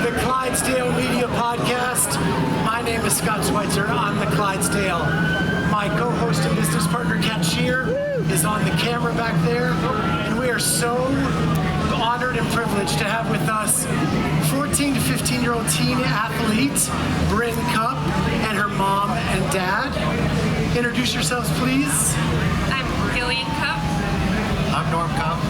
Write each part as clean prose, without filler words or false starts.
the Clydesdale Media Podcast. My name is Scott Schweitzer. I'm the Clydesdale. My co-host and business partner, Kat Shear, is on the camera back there. And we are so honored and privileged to have with us 14 to 15-year-old teen athlete, Brynn Cupp, and her mom and dad. Introduce yourselves, please. I'm Cupp. I'm Norm Cupp.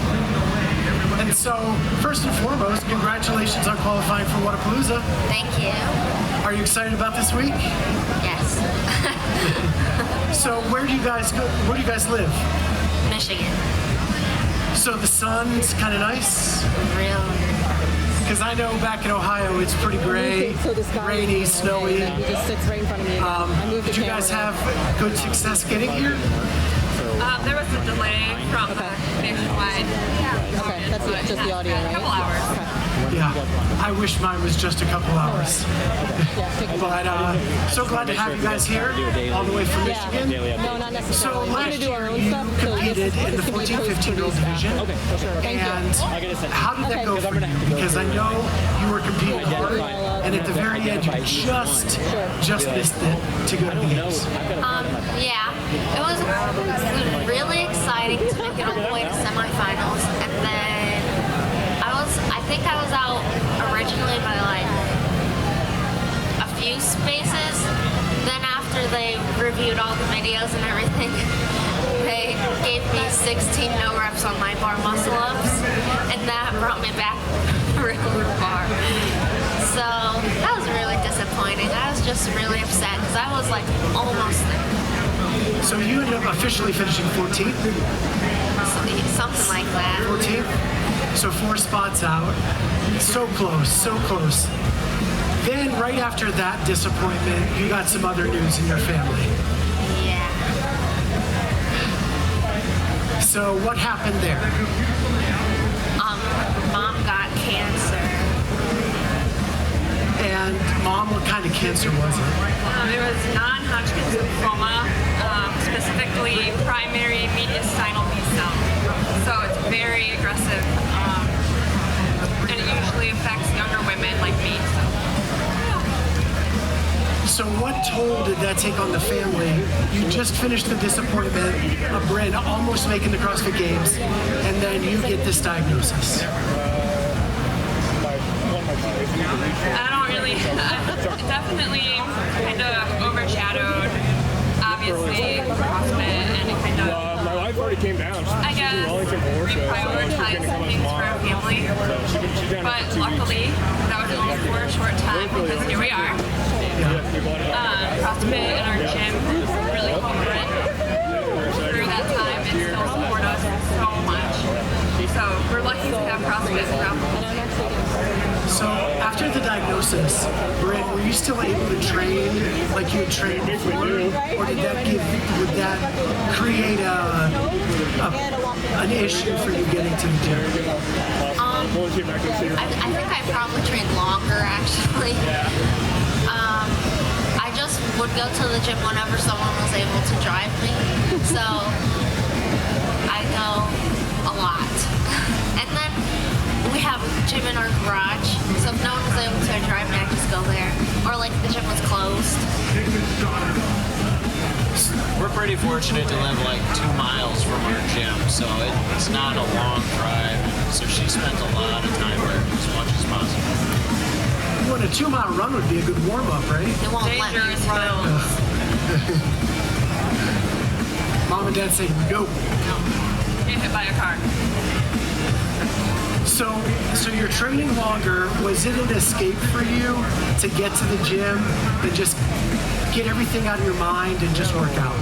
And so, first and foremost, congratulations on qualifying for Wodapalooza. Thank you. Are you excited about this week? Yes. So, where do you guys go? Where do you guys live? Michigan. So the sun's kind of nice. Real. Because I know back in Ohio it's pretty gray, rainy, snowy. He just sits right in front of me. Did you guys have good success getting here? There was a delay from nationwide. Okay, that's just the audio, right? A couple hours. Okay. Yeah, I wish mine was just a couple hours. But so glad to have you guys here, all the way from Michigan. No, not necessarily. So last year you competed in the 14-15-year-old division. And how did that go for you? Because I know you were competing hard, and at the very end you just missed it to go to the games. Yeah, it was really exciting to make it all the way to semifinals, and then I think I was out originally by like a few spaces. Then after they reviewed all the videos and everything, they gave me 16 no reps on my bar muscle ups, and that brought me back really far. So that was really disappointing. I was just really upset because I was like almost there. So you ended up officially finishing 14th? Something like that. 14th? So 4 spots out. So close, so close. Then right after that disappointment, you got some other news in your family. Yeah. So what happened there? Mom got cancer. And Mom, what kind of cancer was it? It was non-Hodgkin's lymphoma, specifically primary mediastinal B-cell. So it's very aggressive, and it usually affects younger women like me. So what toll did that take on the family? You just finished the disappointment of Brynn almost making the CrossFit Games, and then you get this diagnosis. Definitely kind of overshadowed, obviously, CrossFit, and it kind of, my wife already came down. I guess, reprioritized things for our family. But luckily, that was only for a short time because here we are. CrossFit and our gym really cooperate through that time and still support us so much. So we're lucky to have CrossFit around. So after the diagnosis, Brynn, were you still able to train like you had trained before, or would that create an issue for you getting to the gym? I think I probably trained longer actually. I just would go to the gym whenever someone was able to drive me, so I go a lot. And then we have a gym in our garage, so if no one was able to drive me, I just go there. Or like the gym was closed. We're pretty fortunate to live like 2 miles from our gym, so it's not a long drive. So she spent a lot of time there as much as possible. Well, a 2-mile run would be a good warm-up, right? They won't let me run. Mom and Dad say no. Get hit by a car. So you're training longer. Was it an escape for you to get to the gym and just get everything out of your mind and just work out?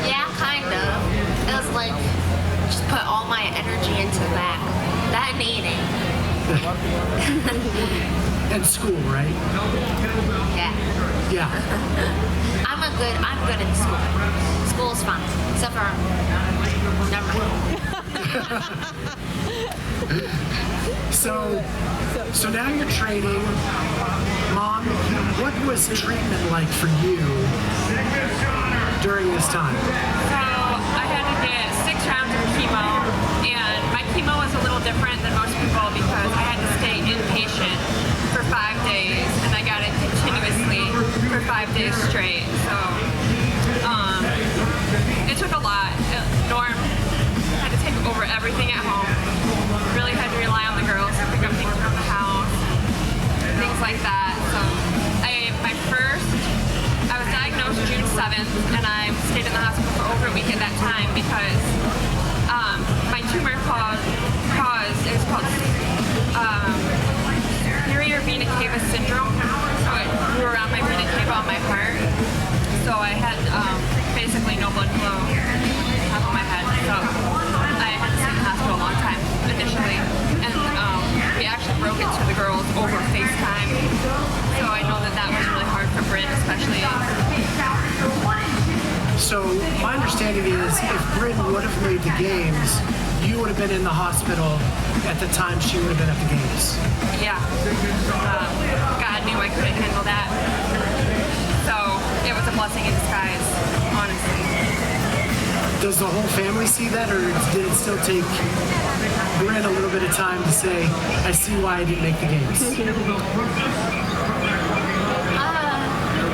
Yeah, kind of. It was like, just put all my energy into that and eating. And school, right? Yeah. Yeah. I'm good in school. School's fun, except for, never mind. So now you're training. Mom, what was treatment like for you during this time? So I had to get 6 rounds of chemo, and my chemo was a little different than most people because I had to stay inpatient session for 5 days, and I got it continuously for 5 days straight. So it took a lot. Norm had to take over everything at home. Really had to rely on the girls to pick up things from the house, things like that. So I was diagnosed June 7th, and I stayed in the hospital for over a week at that time because my tumor caused is called superior vena cava syndrome. So it grew around my vena cava on my heart. So I had basically no blood flow to the top of my head. So I had to stay in the hospital a long time initially. And we actually broke it to the girls over FaceTime. So I know that was really hard for Brynn, especially. So my understanding is if Brynn would have made the games, you would have been in the hospital at the time she would have been at the games. Yeah. God knew I couldn't handle that. So it was a blessing in disguise, honestly. Does the whole family see that, or did it still take Brynn a little bit of time to say, I see why I didn't make the games?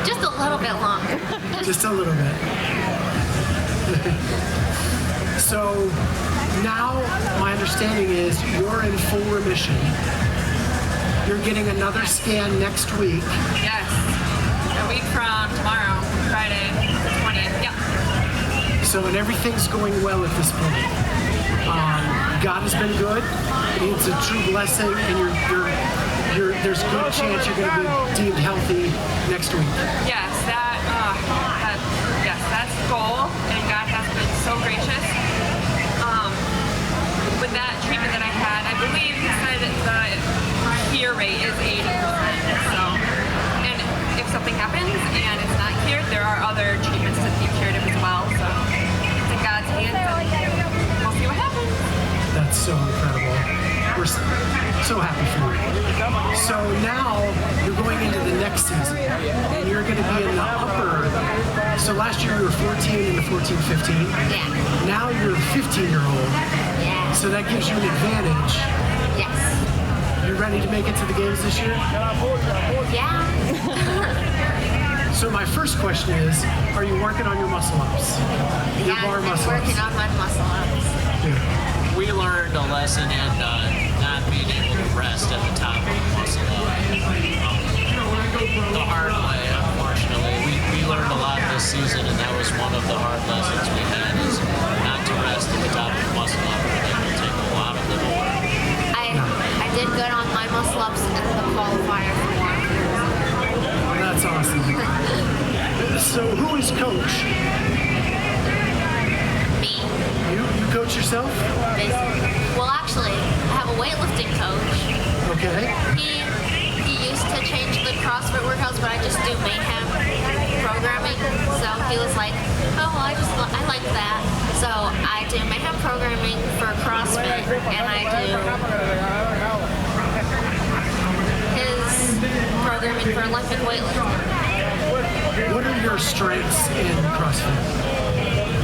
Just a little bit longer. Just a little bit. So now my understanding is you're in full remission. You're getting another scan next week. Yes. A week from tomorrow, Friday, the 20th. Yep. So, and everything's going well at this point. God has been good. It's a true blessing, and there's a good chance you're going to be deemed healthy next week. Yes, that's the goal, and God has been so gracious. With that treatment that I had, I believe he said the cure rate is 80%. So, and if something happens and it's not cured, there are other treatments to be curative as well. So it's in God's hands, and we'll see what happens. That's so incredible. We're so happy for you. So now you're going into the next season, and you're going to be in the upper. So last year you were 14 in the 14-15. Yeah. Now you're a 15-year-old. Yeah. So that gives you an advantage. Yes. You ready to make it to the games this year? Yeah. So my first question is, are you working on your muscle ups? Your Yeah, bar I've been muscle ups? working on my muscle ups. Yeah. We learned a lesson in not being able to rest at the top of the muscle up. The hard way, unfortunately. We learned a lot this season, and that was one of the hard lessons we had, is not to rest at the top of the muscle up. It will take a lot of little work. I did good on my muscle ups in the qualifier for Wodapalooza. That's awesome. So who is coach? Me, You coach yourself? basically. Well, actually, I have a weightlifting coach. Okay. He used to change the CrossFit workouts, but I just do mayhem programming. So he was like, oh, well, I like that. So I do mayhem programming for CrossFit, and I do his programming for Olympic weightlifting. What are your strengths in CrossFit?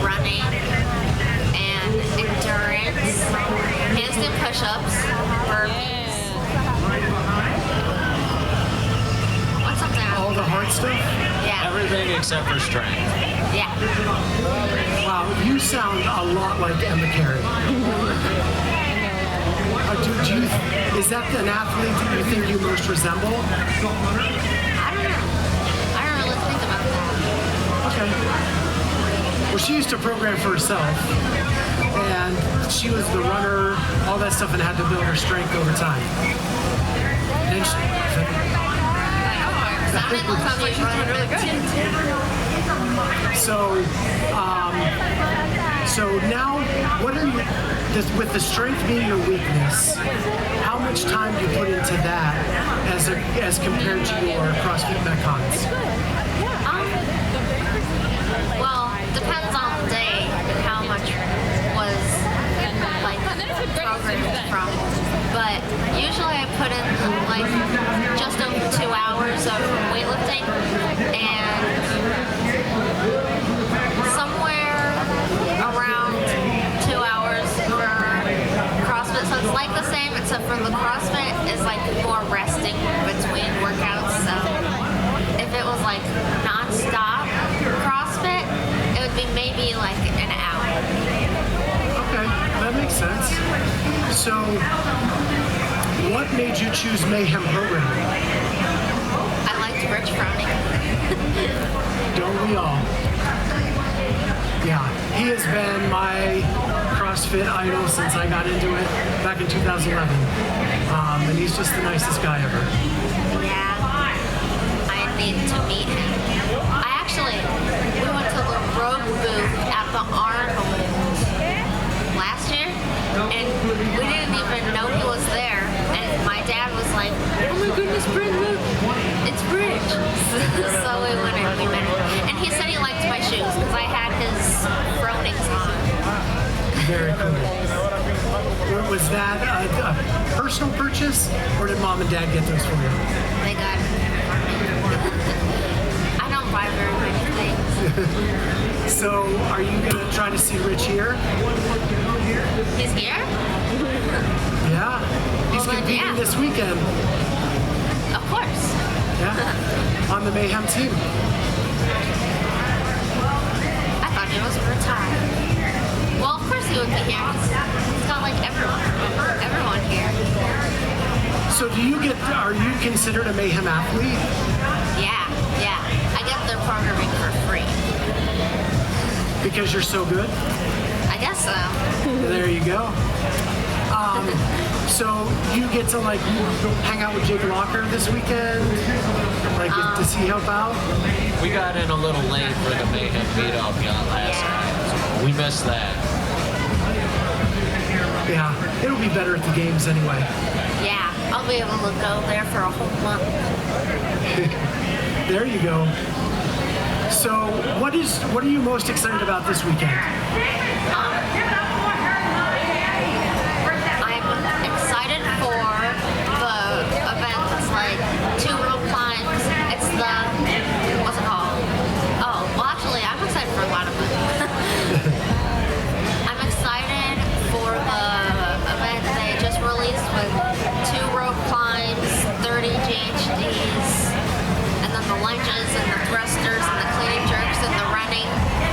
Running and endurance, handstand push-ups, burpees. What's something? All the hard stuff? Yeah. Everything except for strength. Yeah. Wow, you sound a lot like Emma Carey. Is that an athlete that you think you most resemble? I don't know. I don't really think about that. Okay. Well, she used to program for herself, and she was the runner, all that stuff, and had to build her strength over time. And then Sounds like she's doing really good. So now, what are you, with the strength being your weakness, how much time do you put into that as compared to your CrossFit Metcons? Well, depends on the day and how much was like programmed from. But usually I put in like just over 2 hours of weightlifting and somewhere around 2 hours for CrossFit. So it's like the same, except for the CrossFit is like more rest made you choose Mayhem programming? I liked Rich Froning. Don't we all? Yeah, he has been my CrossFit idol since I got into it back in 2011. And he's just the nicest guy ever. Yeah. I need to meet him. We went to the rogue booth at the Arnold last year, and we didn't even know he was there. And my dad was like, "Oh my goodness, Brynn, look, it's Rich." So we went and we met him. And he said he liked my shoes because I had his Fronings on. Very cool. Was that a personal purchase, or did mom and dad get those for you? They got it. I don't buy very many things. So, are you going to try to see Rich here? He's here? Yeah. He's Well, then, competing yeah. this weekend. Of course. Yeah. On the Mayhem team. I thought he was retired. Well, of course he would be here. He's got like everyone here. So, are you considered a Mayhem athlete? Yeah. I get their programming for free. Because you're so good? I guess so. There you go. So you get to like hang out with Jake Locker this weekend? Like, does he help out? We got in a little late for the Mayhem meetup last night. So we missed that. Yeah, it'll be better at the games anyway. Yeah, I'll be able to go there for a whole month. There you go. So what are you most excited about this weekend? I'm excited for the event that's like 2 rope climbs. It's the, what's it called? Oh, well actually I'm excited for a lot of them. I'm excited for the event they just released with 2 rope climbs, 30 GHDs, and then the lunges and the thrusters and the clean jerks and the running,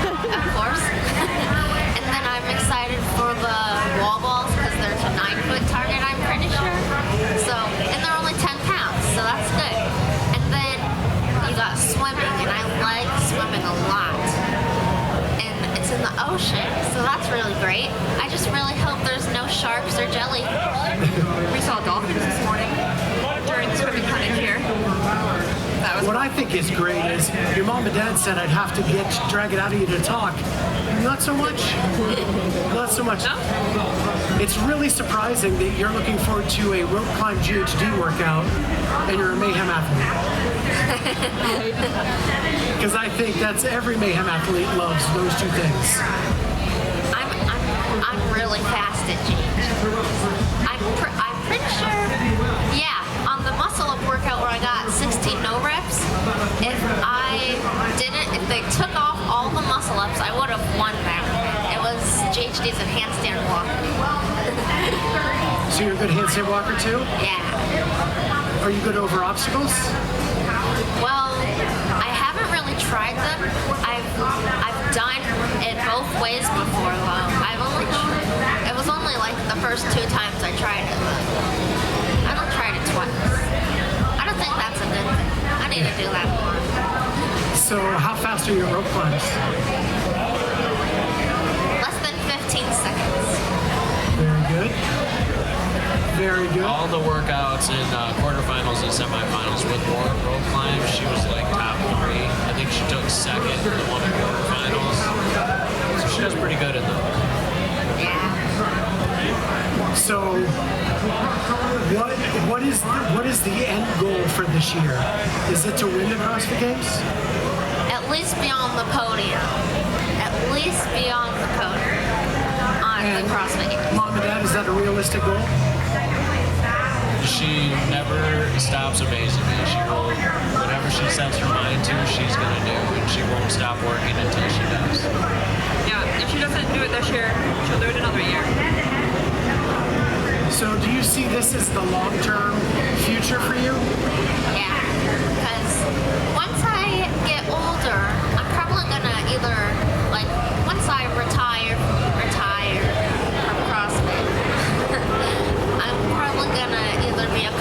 of course. And then I'm excited for the wall balls because there's a 9-foot target, I'm pretty sure. So, and they're only 10 pounds, so that's good. And then you got swimming, and I like swimming a lot. And it's in the ocean, so that's really great. I just really hope there's no sharks or jellyfish. We saw dolphins this morning during the swimming clinic here. That was What I think is great is your mom and dad said I'd have to drag it out of you to talk. Not so much. Not so much. No? It's really surprising that you're looking forward to a rope climb GHD workout and you're a Mayhem athlete. Because I think that's every Mayhem athlete loves those two things. I'm really fast at GHD. I'm pretty sure, yeah, on the muscle up workout where I got 16 no reps, if they took off all the muscle ups, I would have won that. It was GHD's and handstand walk. So you're a good handstand walker too? Yeah. Are you good over obstacles? Well, I haven't really tried them. I've done it both ways before though. It was only like the first 2 times I tried it. I don't tried it twice. I don't think that's a good thing. I need to do that more. So how fast are your rope climbs? Less than 15 seconds. Very good. Very good. All the workouts in quarterfinals and semifinals with rope climb, she was like top 3. I think she took second in one of the quarterfinals. So she does pretty good in them. Yeah. So what is the end goal for this year? Is it to win the CrossFit Games? At least be on the podium. At least be on the podium on the CrossFit Games. Mom and Dad, is that a realistic goal? She never stops amazing me. She will, whatever she sets her mind to, she's gonna do, and she won't stop working until she does. Yeah, if she doesn't do it this year, she'll do it another year. So do you see this as the long-term future for you? Yeah, because once I get older, I'm probably gonna either, like, once I retire from CrossFit, I'm probably gonna either be a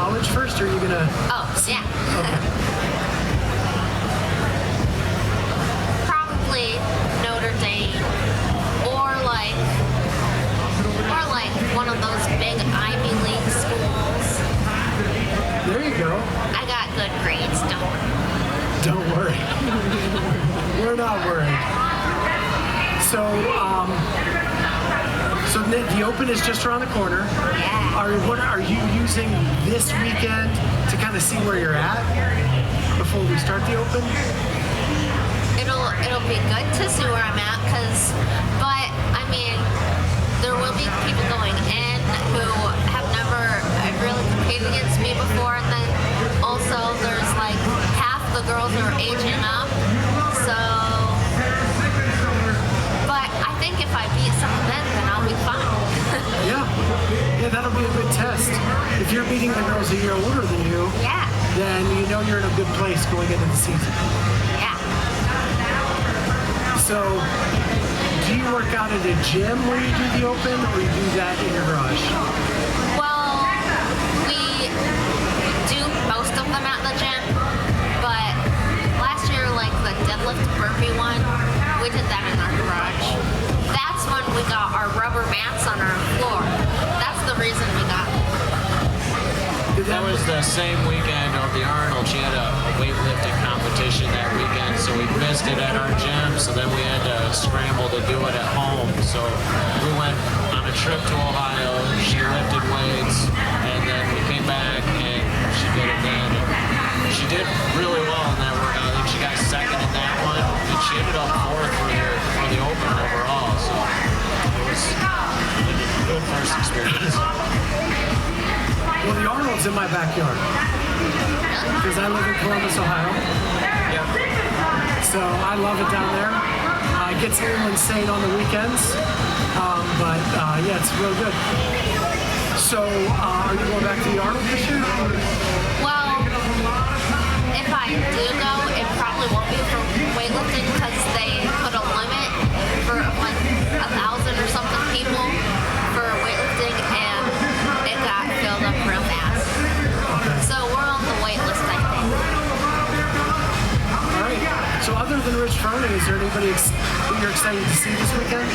college first, or are you gonna? Oh, yeah. Probably Notre Dame or like one of those big Ivy League schools. There you go. I got good grades, Don't worry. We're not worried. So, the Open is just around the corner. Yeah. What are you using this weekend to kind of see where you're at before we start the Open? It'll be good to see where I'm at, but I mean, there will be people going in who have never really competed against me before, and then also there's like half the girls are aging up, so. But I think if I beat some of them, then I'll be fine. Yeah, that'll be a good test. If you're beating the girls a year older than you, Yeah. then you know you're in a good place going into the season. Yeah. So, do you work out at a gym where you do the Open, or you do that in your garage? Well, we do most of them at the gym, but last year, like the deadlift burpee one, we did that in our garage. That's when we got our rubber mats on our floor. That's the reason we got them. That was the same weekend of the Arnold. She had a weightlifting competition that weekend, so we missed it at our gym, so then we had to scramble to do it at home. So we went on a trip to Ohio, she lifted weights, and then we came back and she did it then. And she did really well in that workout. I think she got second in that one, and she ended up fourth for the Open overall, so it was a good first experience. Well, the Arnold's in my backyard because I live in Columbus, Ohio. So I love it down there. It gets a little insane on the weekends, but yeah, it's real good. So are you going back to the Arnold this year? Well, if I do go, it probably won't be for weightlifting because they put a limit for like 1,000 or something people for weightlifting, and it got filled up real fast. So we're on the wait list, I think. All right. So other than Rich Froning, is there anybody that you're excited to see this weekend?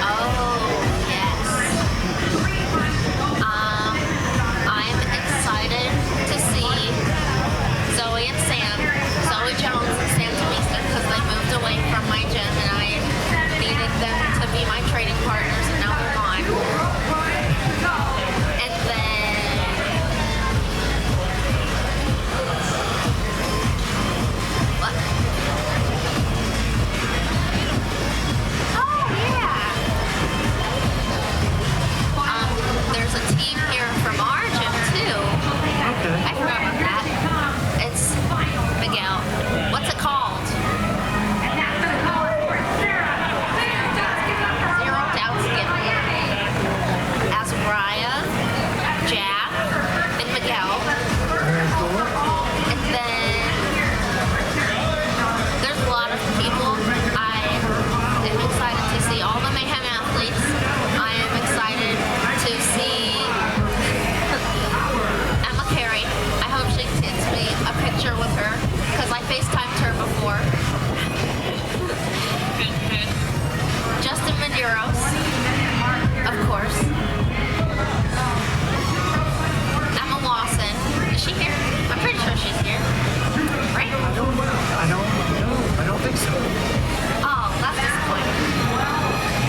Oh, yes. I'm excited to see Zoe and Sam, Zoe Jones and Sam Tamisa, because they moved away from my gym and I needed them to be my training partners, and now they're gone. And then what? Oh yeah. There's a team here from our gym too. Okay. I forgot about that. It's Miguel. What's it called? Zero Doubt Skipping. As Raya, Jack, and Miguel. Very cool. And then there's a lot of people. I am excited to see all the Mayhem athletes. I am excited to see Emma Carey. I hope she sends me a picture with her because I FaceTimed her before. Justin Medeiros, of course. Emma Lawson. Is she here? I'm pretty sure she's here. Right? I don't think so. Oh, that's disappointing.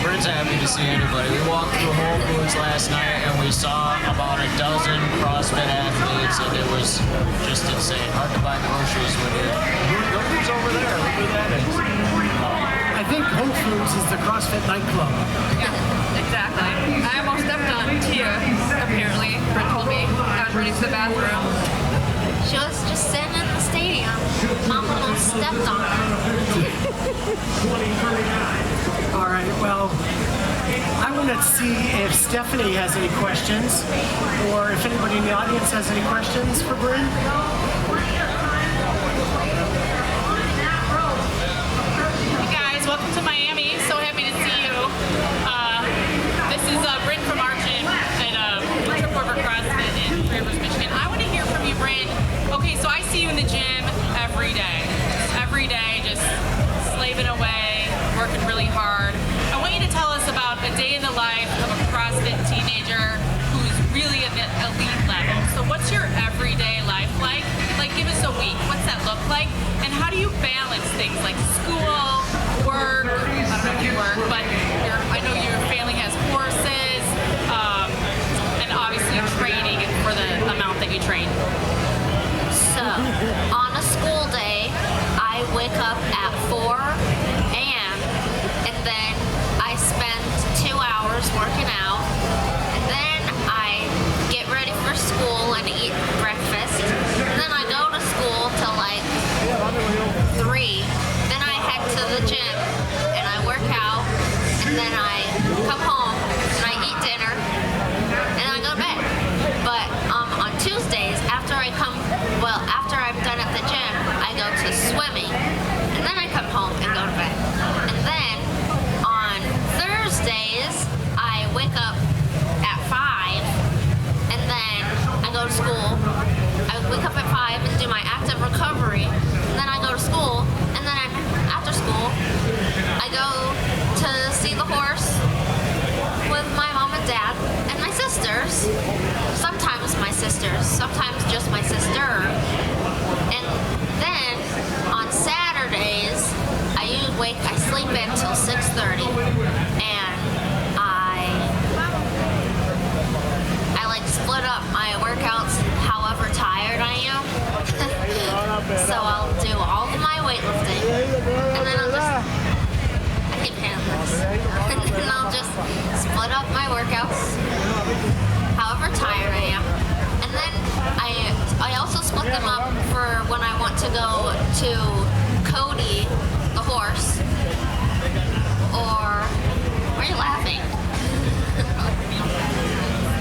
Brynn's happy to see anybody. We walked through Whole Foods last night and we saw about a dozen CrossFit athletes, and it was just insane. Hard to buy groceries when look who's over there. Look who that is. I think Whole Foods is the CrossFit nightclub. Exactly. I almost stepped on Tia, apparently. Brynn told me I was running to the bathroom. She was just sitting in the stadium. Mom almost stepped on her. All right, well, I want to see if Stephanie has any questions, or if anybody in the audience has any questions for Brynn. Hey guys, welcome to Miami. So happy to see you. This is Brynn from our gym at Trip Over CrossFit in Three Rivers, really hard. I want you to tell us about a day in the life of a CrossFit teenager who's really at the elite level. So what's your everyday life like? Like, give us a week. What's that look like? And how do you balance things like school, work? I don't know if you work, but I know your family has horses, and obviously training for the amount that you train. So, on a school day, I wake up at 4 a.m. and then I spend 2 hours working out, and then I get ready for school and eat breakfast, and then I go to school till like 3. Then I head to the gym and I work out, and then I come home and I eat dinner, and I go to bed. But on Tuesdays, after I'm done at the gym, I go to swimming, and then I come home and go to bed. And then on Thursdays, I wake up at 5, and then I go to school. I wake up at 5 and do my active recovery, and then I go to school, and then after school, I go to see the horse with my mom and dad and my sisters. Sometimes my sisters, sometimes just my sister. And then on Saturdays, I sleep in till 6:30, and I like split up my workouts however tired I am. So I'll do all of my weightlifting, and then I keep hitting this. And then I'll just split up my workouts however tired I am. And then I also split them up for when I want to go to Cody, the horse, or why are you laughing?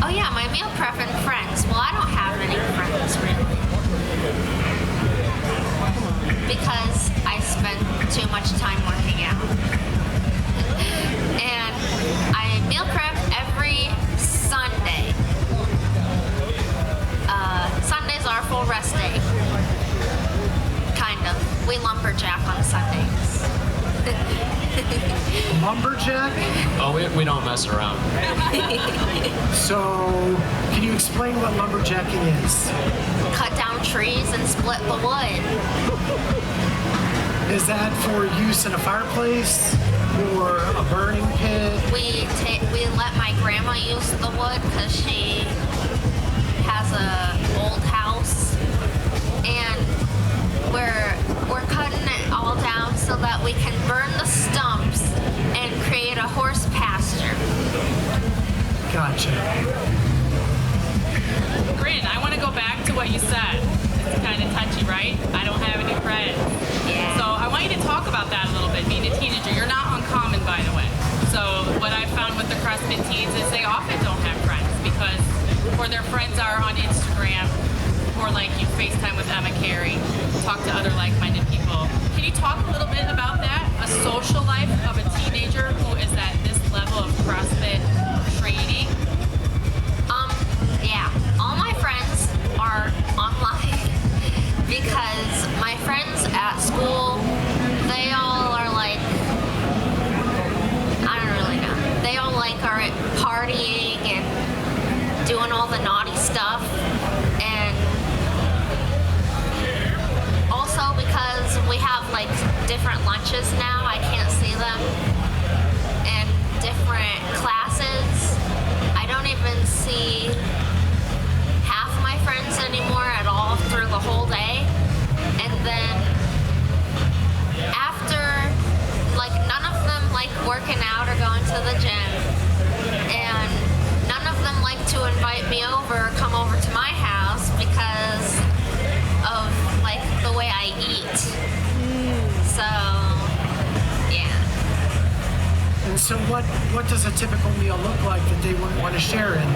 Oh yeah, my meal prep and friends. Well, I don't have any friends really, because I spend too much time working out. And I meal prep every Sunday. Sundays are full rest day. Kind of. We lumberjack on Sundays. Lumberjack? Oh, we don't mess around. So, can you explain what lumberjacking is? Cut down trees and split the wood. Is that for use in a fireplace or a burning pit? We let my grandma use the wood because she has a old house, and we're cutting it all down so that we can burn the stumps and create a horse pasture. Gotcha. Brynn, I want to go back to what you said. It's kind of touchy, right? I don't have any friends. Yeah. So I want you to talk about that a little bit, being a teenager. You're not uncommon, by the way. So what I've found with the CrossFit teens is they often don't have friends because, or their friends are on Instagram, or like you FaceTime with Emma Carey, talk to other like-minded people. Can you talk a little bit about that? A social life of a teenager who is at this level of CrossFit training? Yeah. All my friends are online because my friends at school, they all are like, I don't really know. They all like are partying and doing all the naughty stuff, and also because we have like different lunches now, I can't see them, and different classes. I don't even see half my friends anymore at all through the whole day. And then after, like, none of them like working out or going to the gym, and none of them like to invite me over or come over to my house because of like the way I eat. So yeah. And so what does a typical meal look like that they wouldn't want to share in?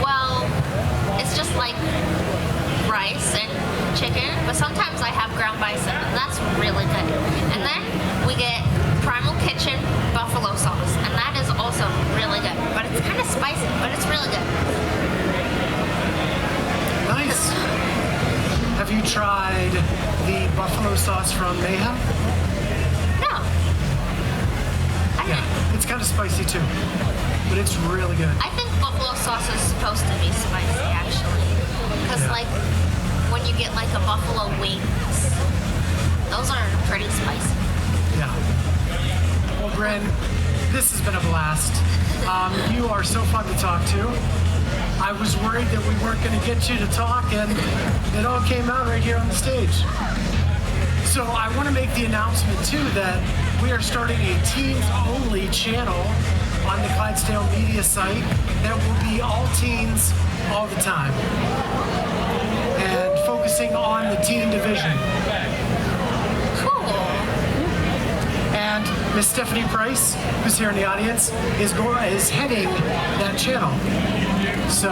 Well, it's just like rice and chicken, but sometimes I have ground bison, and that's really good. And then we get Primal Kitchen buffalo sauce, and that is also really good. But it's kind of spicy, but it's really good. Nice. Have you tried the buffalo sauce from Mayhem? No. It's kind of spicy too, but it's really good. I think buffalo sauce is supposed to be spicy, actually. Because, Yeah. like, when you get, like, a buffalo wings, those are pretty spicy. Yeah. Well, Brynn, this has been a blast. You are so fun to talk to. I was worried that we weren't going to get you to talk, and it all came out right here on the stage. So I want to make the announcement, too, that we are starting a teens-only channel on the Clydesdale Media site that will be all teens all the time and focusing on the teen division. Cool. And Miss Stephanie Price, who's here in the audience, is heading that channel. So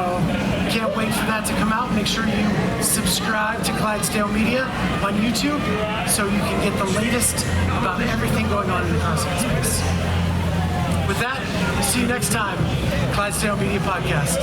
can't wait for that to come out. Make sure you subscribe to Clydesdale Media on YouTube so you can get the latest about everything going on in the CrossFit space. With that, see you next time, Clydesdale Media Podcast.